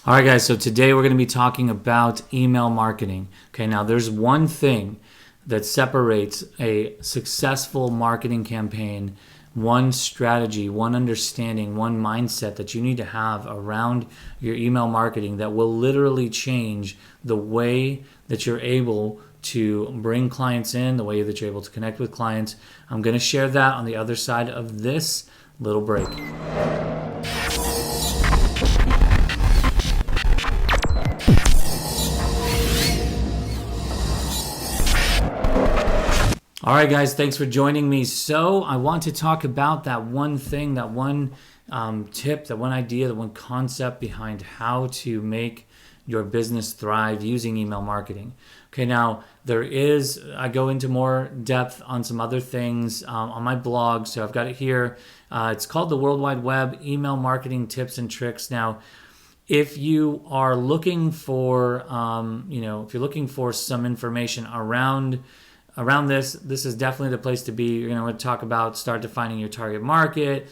All right, guys, so today we're going to be talking about email marketing. Okay, now there's one thing that separates a successful marketing campaign, one strategy, one understanding, one mindset that you need to have around your email marketing that will literally change the way that you're able to bring clients in, the way that you're able to connect with clients. I'm going to share that on the other side of this little break. All right, guys, thanks for joining me. So I want to talk about that one thing, that one tip, that one idea, that one concept behind how to make your business thrive using email marketing. Okay, now I go into more depth on some other things on my blog. So I've got it here. It's called The World Wide Web, Email Marketing Tips and Tricks. Now, if you are looking for, if you're looking for some information around this is definitely the place to be. You're going to talk about start defining your target market,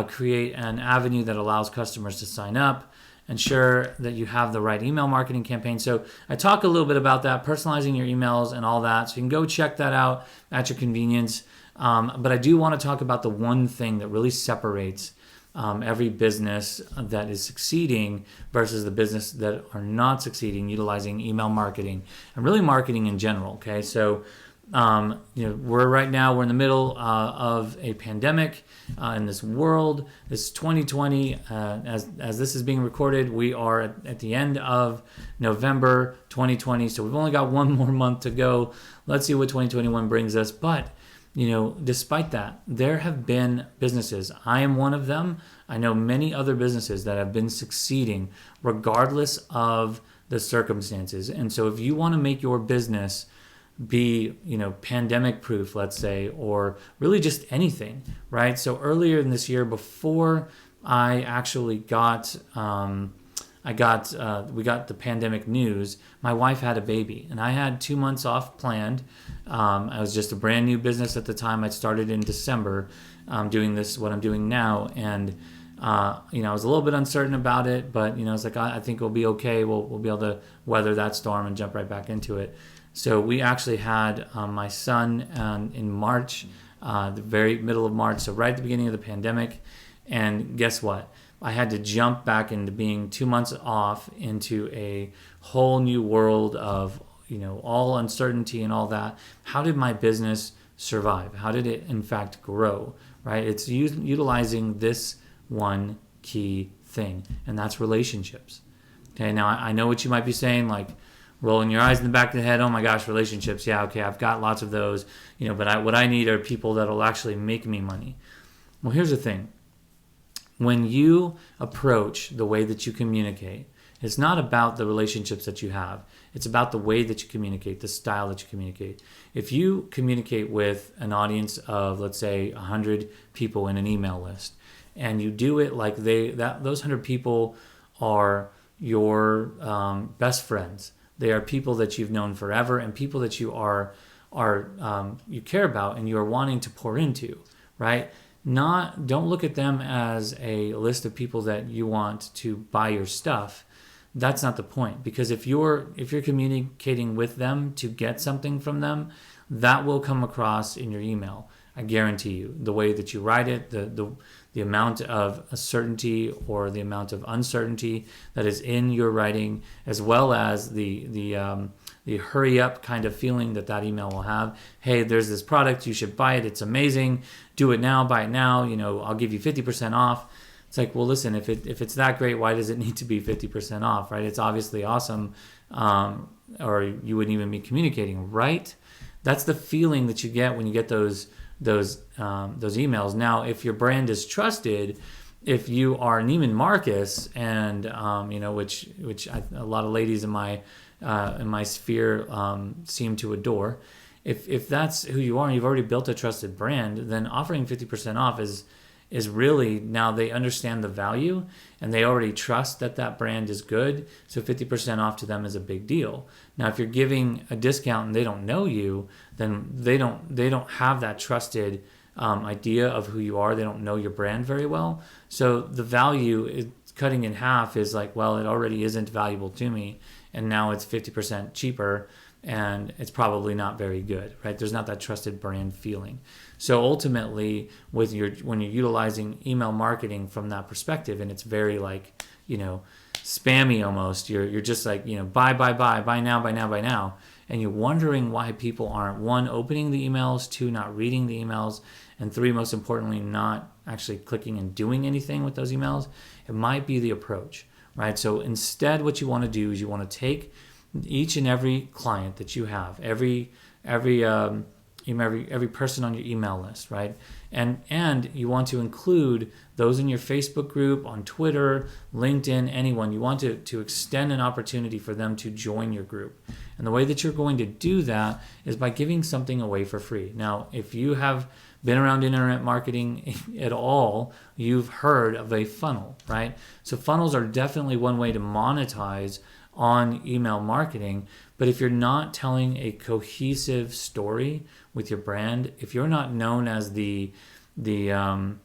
create an avenue that allows customers to sign up, ensure that you have the right email marketing campaign. So I talk a little bit about that, personalizing your emails and all that. So you can go check that out at your convenience. But I do want to talk about the one thing that really separates every business that is succeeding versus the business that are not succeeding utilizing email marketing and really marketing in general. Okay, so we're in the middle of a pandemic in this world. This 2020, as this is being recorded, we are at the end of November 2020. So we've only got one more month to go. Let's see what 2021 brings us. But despite that, there have been businesses. I am one of them. I know many other businesses that have been succeeding regardless of the circumstances. And so if you want to make your business be pandemic proof, let's say, or really just anything, right? So earlier in this year, before I actually we got the pandemic news, my wife had a baby and I had 2 months off planned. I was just a brand new business at the time. I started in December doing what I'm doing now, and I was a little bit uncertain about it, but it's like I think we'll be okay. We'll be able to weather that storm and jump right back into it. So we actually had my son in March, the very middle of March, so right at the beginning of the pandemic. And guess what? I had to jump back into being 2 months off into a whole new world of, all uncertainty and all that. How did my business survive? How did it, in fact, grow, right? It's utilizing this one key thing, and that's relationships. Okay, now I know what you might be saying, like, rolling your eyes in the back of the head, oh my gosh, relationships. Yeah, okay, I've got lots of those, but what I need are people that will actually make me money. Well, here's the thing. When you approach the way that you communicate, it's not about the relationships that you have. It's about the way that you communicate, the style that you communicate. If you communicate with an audience of, let's say, 100 people in an email list, and you do it like those 100 people are your best friends. They are people that you've known forever and people that you you care about and you are wanting to pour into, right? Don't look at them as a list of people that you want to buy your stuff. That's not the point, because if you're communicating with them to get something from them, that will come across in your email. I guarantee you. The way that you write it, the amount of certainty or the amount of uncertainty that is in your writing, as well as the hurry up kind of feeling that email will have. Hey, there's this product, you should buy it. It's amazing. Do it now, buy it now. I'll give you 50% off. It's like, well, listen, if it's that great, why does it need to be 50% off, right? It's obviously awesome, or you wouldn't even be communicating, right? That's the feeling that you get when you get those emails. Now, if your brand is trusted, if you are Neiman Marcus, and which a lot of ladies in my sphere seem to adore, if that's who you are and you've already built a trusted brand, then offering 50% off is really, now they understand the value and they already trust that brand is good. So 50% off to them is a big deal. Now, if you're giving a discount and they don't know you, then they don't have that trusted idea of who you are. They don't know your brand very well. So the value is cutting in half is like, well, it already isn't valuable to me, and now it's 50% cheaper, and it's probably not very good, right? There's not that trusted brand feeling. So ultimately, when you're utilizing email marketing from that perspective, and it's very like, spammy almost, you're just like, buy now, and you're wondering why people aren't, one, opening the emails, two, not reading the emails, and three, most importantly, not actually clicking and doing anything with those emails. It might be the approach, right? So instead, what you want to do is you want to take each and every client that you have, every person on your email list, right? And you want to include those in your Facebook group, on Twitter, LinkedIn, anyone. You want to extend an opportunity for them to join your group. And the way that you're going to do that is by giving something away for free. Now, if you have been around internet marketing at all, you've heard of a funnel, right? So funnels are definitely one way to monetize on email marketing. But if you're not telling a cohesive story with your brand, if you're not known as the let's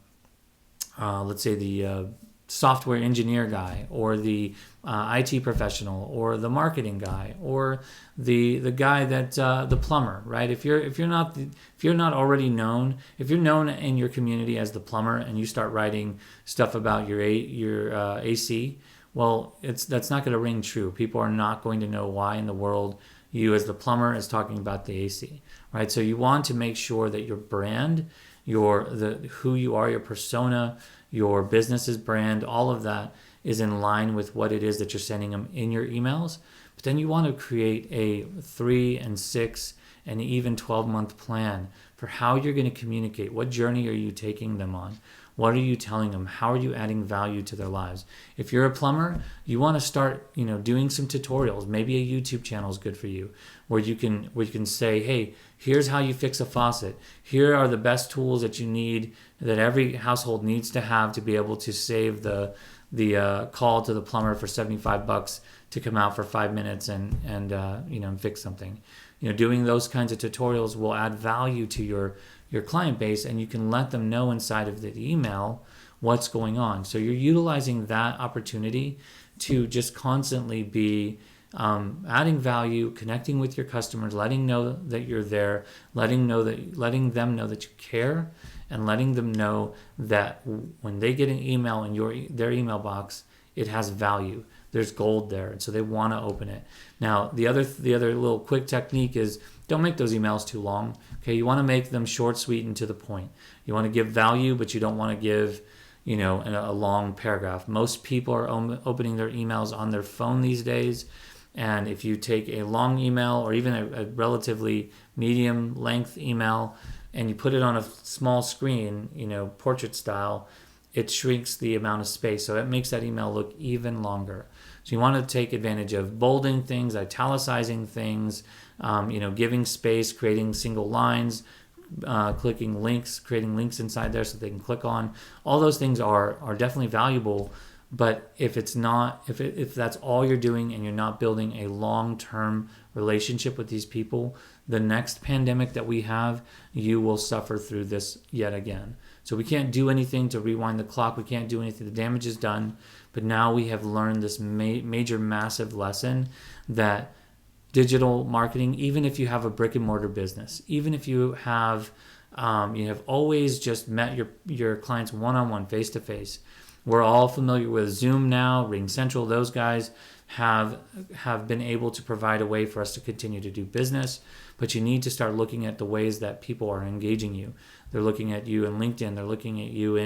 say the software engineer guy, or the IT professional, or the marketing guy, or the guy that the plumber, right? If you're not already known, if you're known in your community as the plumber, and you start writing stuff about your AC, well, that's not going to ring true. People are not going to know why in the world you as the plumber is talking about the AC, right? So you want to make sure that your brand, who you are, your persona, your business's brand, all of that is in line with what it is that you're sending them in your emails. But then you want to create a 3 and 6 and even 12-month plan for how you're going to communicate. What journey are you taking them on? What are you telling them? How are you adding value to their lives? If you're a plumber, you want to start, doing some tutorials. Maybe a YouTube channel is good for you, where you can say, hey, here's how you fix a faucet. Here are the best tools that you need, that every household needs to have to be able to save the call to the plumber for $75 to come out for 5 minutes and fix something. Doing those kinds of tutorials will add value to your client base, and you can let them know inside of the email what's going on. So you're utilizing that opportunity to just constantly be adding value, connecting with your customers, letting know that you're there, letting them know that you care, and letting them know that when they get an email in their email box, it has value. There's gold there, and so they want to open it. Now, the other little quick technique is, don't make those emails too long. Okay, you want to make them short, sweet, and to the point. You want to give value, but you don't want to give, a long paragraph. Most people are opening their emails on their phone these days, and if you take a long email or even a relatively medium length email and you put it on a small screen, portrait style, it shrinks the amount of space. So it makes that email look even longer. So you want to take advantage of bolding things, italicizing things, giving space, creating single lines, clicking links, creating links inside there so they can click on. All those things are definitely valuable. But if that's all you're doing and you're not building a long-term relationship with these people, the next pandemic that we have, you will suffer through this yet again. So we can't do anything to rewind the clock. We can't do anything. The damage is done. But now we have learned this major, massive lesson that digital marketing, even if you have a brick and mortar business, even if you have always just met your clients one-on-one, face-to-face. We're all familiar with Zoom now, RingCentral. Those guys have been able to provide a way for us to continue to do business, but you need to start looking at the ways that people are engaging you. They're looking at you in LinkedIn. They're looking at you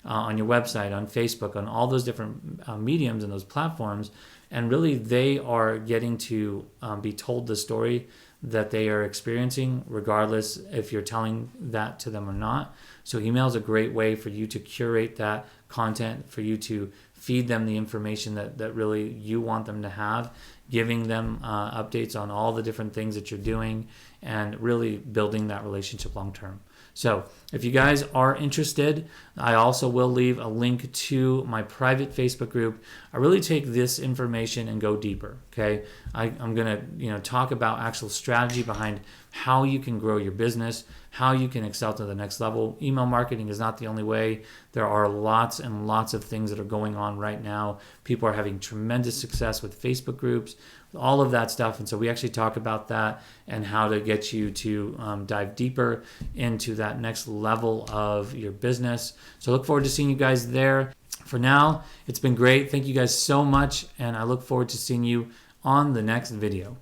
on your website, on Facebook, on all those different mediums and those platforms. And really, they are getting to be told the story that they are experiencing, regardless if you're telling that to them or not. So email is a great way for you to curate that content, for you to feed them the information that really you want them to have, giving them updates on all the different things that you're doing, and really building that relationship long term. So if you guys are interested, I also will leave a link to my private Facebook group. I really take this information and go deeper. Okay, I'm gonna talk about actual strategy behind how you can grow your business, how you can excel to the next level. Email marketing is not the only way. There are lots and lots of things that are going on right now. People are having tremendous success with Facebook groups, all of that stuff. And so we actually talk about that and how to get you to dive deeper into that next level of your business. So look forward to seeing you guys there. For now, it's been great. Thank you guys so much. And I look forward to seeing you on the next video.